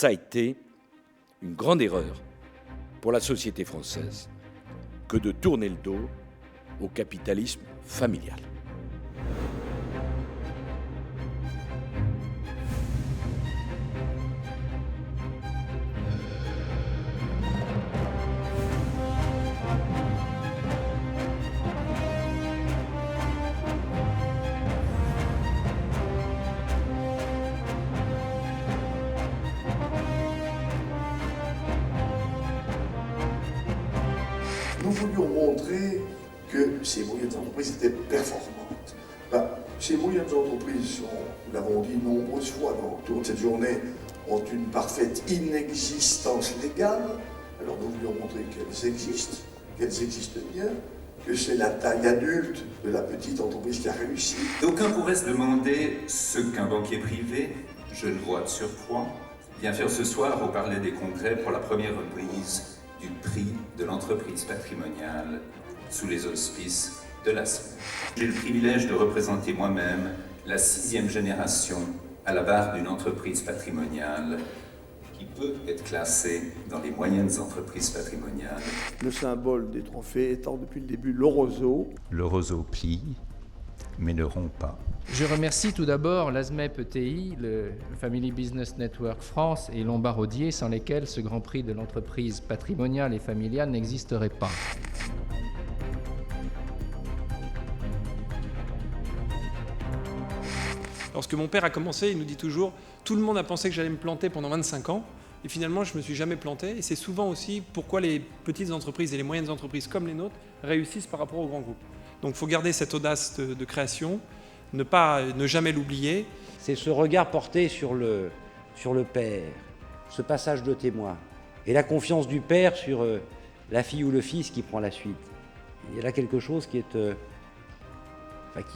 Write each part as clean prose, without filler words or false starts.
Ça a été une grande erreur pour la société française que de tourner le dos au capitalisme familial. Nous voulions montrer que ces moyennes entreprises étaient performantes. Ces moyennes entreprises, nous l'avons dit nombreuses fois autour de cette journée, ont une parfaite inexistence légale. Alors nous voulions montrer qu'elles existent bien, que c'est la taille adulte de la petite entreprise qui a réussi. D'aucuns pourraient se demander ce qu'un banquier privé, jeune voix de surcroît, vient faire ce soir au Palais des Congrès pour la première reprise du prix de l'entreprise patrimoniale sous les auspices de la SME. J'ai le privilège de représenter moi-même la 6e génération à la barre d'une entreprise patrimoniale qui peut être classée dans les moyennes entreprises patrimoniales. Le symbole des trophées étant depuis le début le roseau. Le roseau plie, mais ne rompt pas. Je remercie tout d'abord l'ASMEP ETI, le Family Business Network France et Lombard Odier, sans lesquels ce Grand Prix de l'entreprise patrimoniale et familiale n'existerait pas. Lorsque mon père a commencé, il nous dit toujours « Tout le monde a pensé que j'allais me planter pendant 25 ans, et finalement je ne me suis jamais planté ». Et c'est souvent aussi pourquoi les petites entreprises et les moyennes entreprises comme les nôtres réussissent par rapport aux grands groupes. Donc il faut garder cette audace de création, ne jamais l'oublier. C'est ce regard porté sur le père, ce passage de témoin, et la confiance du père sur la fille ou le fils qui prend la suite. Il y a là quelque chose qui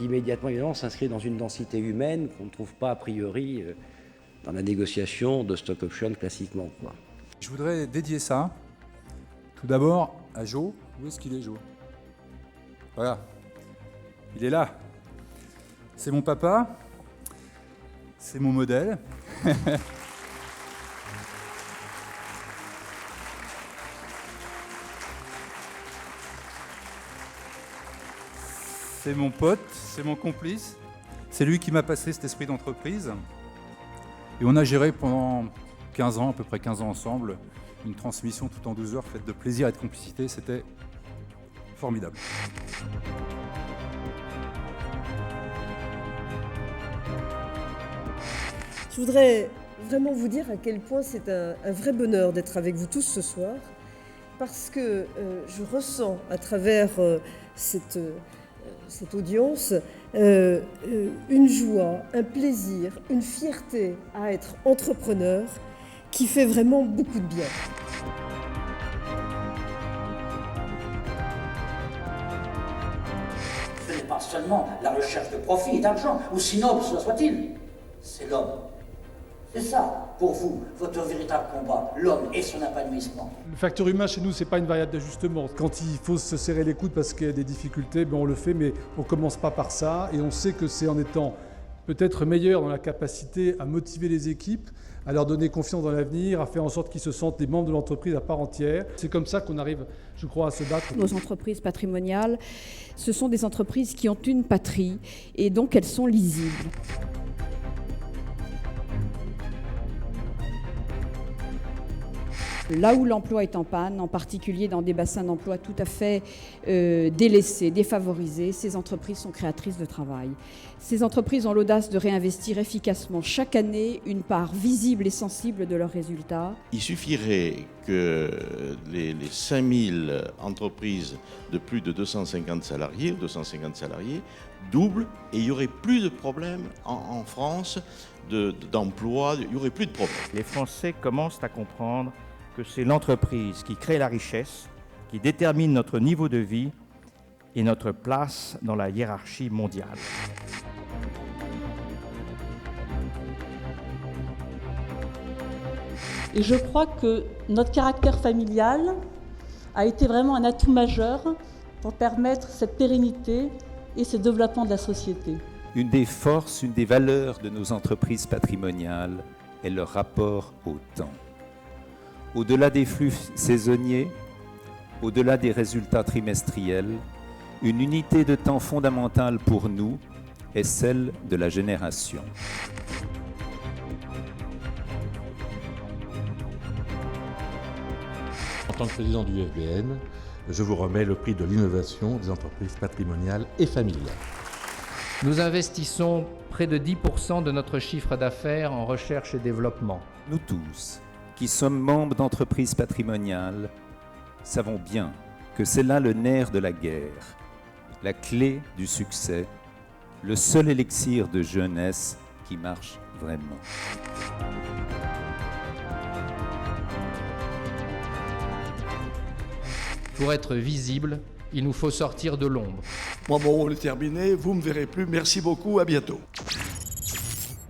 immédiatement évidemment s'inscrit dans une densité humaine qu'on ne trouve pas a priori dans la négociation de stock option classiquement, quoi. Je voudrais dédier ça, tout d'abord, à Jo. Où est-ce qu'il est, Jo ? Voilà, il est là. C'est mon papa, c'est mon modèle. C'est mon pote, c'est mon complice. C'est lui qui m'a passé cet esprit d'entreprise. Et on a géré pendant 15 ans, à peu près 15 ans ensemble, une transmission tout en 12 heures faite de plaisir et de complicité. C'était formidable. Je voudrais vraiment vous dire à quel point c'est un vrai bonheur d'être avec vous tous ce soir, parce que je ressens à travers cette audience une joie, un plaisir, une fierté à être entrepreneur qui fait vraiment beaucoup de bien. Ce n'est pas seulement la recherche de profit et d'argent, aussi noble cela soit-il, c'est l'homme. C'est ça, pour vous, votre véritable combat, l'homme et son épanouissement. Le facteur humain chez nous, c'est pas une variable d'ajustement. Quand il faut se serrer les coudes parce qu'il y a des difficultés, on le fait, mais on commence pas par ça. Et on sait que c'est en étant peut-être meilleur dans la capacité à motiver les équipes, à leur donner confiance dans l'avenir, à faire en sorte qu'ils se sentent des membres de l'entreprise à part entière. C'est comme ça qu'on arrive, je crois, à se battre. Nos entreprises patrimoniales, ce sont des entreprises qui ont une patrie et donc elles sont lisibles. Là où l'emploi est en panne, en particulier dans des bassins d'emploi tout à fait délaissés, défavorisés, ces entreprises sont créatrices de travail. Ces entreprises ont l'audace de réinvestir efficacement chaque année une part visible et sensible de leurs résultats. Il suffirait que les 5000 entreprises de plus de 250 salariés doublent et il n'y aurait plus de problèmes en France d'emploi, il n'y aurait plus de problèmes. Les Français commencent à comprendre que c'est l'entreprise qui crée la richesse, qui détermine notre niveau de vie et notre place dans la hiérarchie mondiale. Et je crois que notre caractère familial a été vraiment un atout majeur pour permettre cette pérennité et ce développement de la société. Une des forces, une des valeurs de nos entreprises patrimoniales est leur rapport au temps. Au-delà des flux saisonniers, au-delà des résultats trimestriels, une unité de temps fondamentale pour nous est celle de la génération. En tant que président du FBN, je vous remets le prix de l'innovation des entreprises patrimoniales et familiales. Nous investissons près de 10% de notre chiffre d'affaires en recherche et développement. Nous tous, qui sommes membres d'entreprises patrimoniales, savons bien que c'est là le nerf de la guerre, la clé du succès, le seul élixir de jeunesse qui marche vraiment. Pour être visible, il nous faut sortir de l'ombre. Moi, mon rôle est terminé. Vous me verrez plus. Merci beaucoup. À bientôt.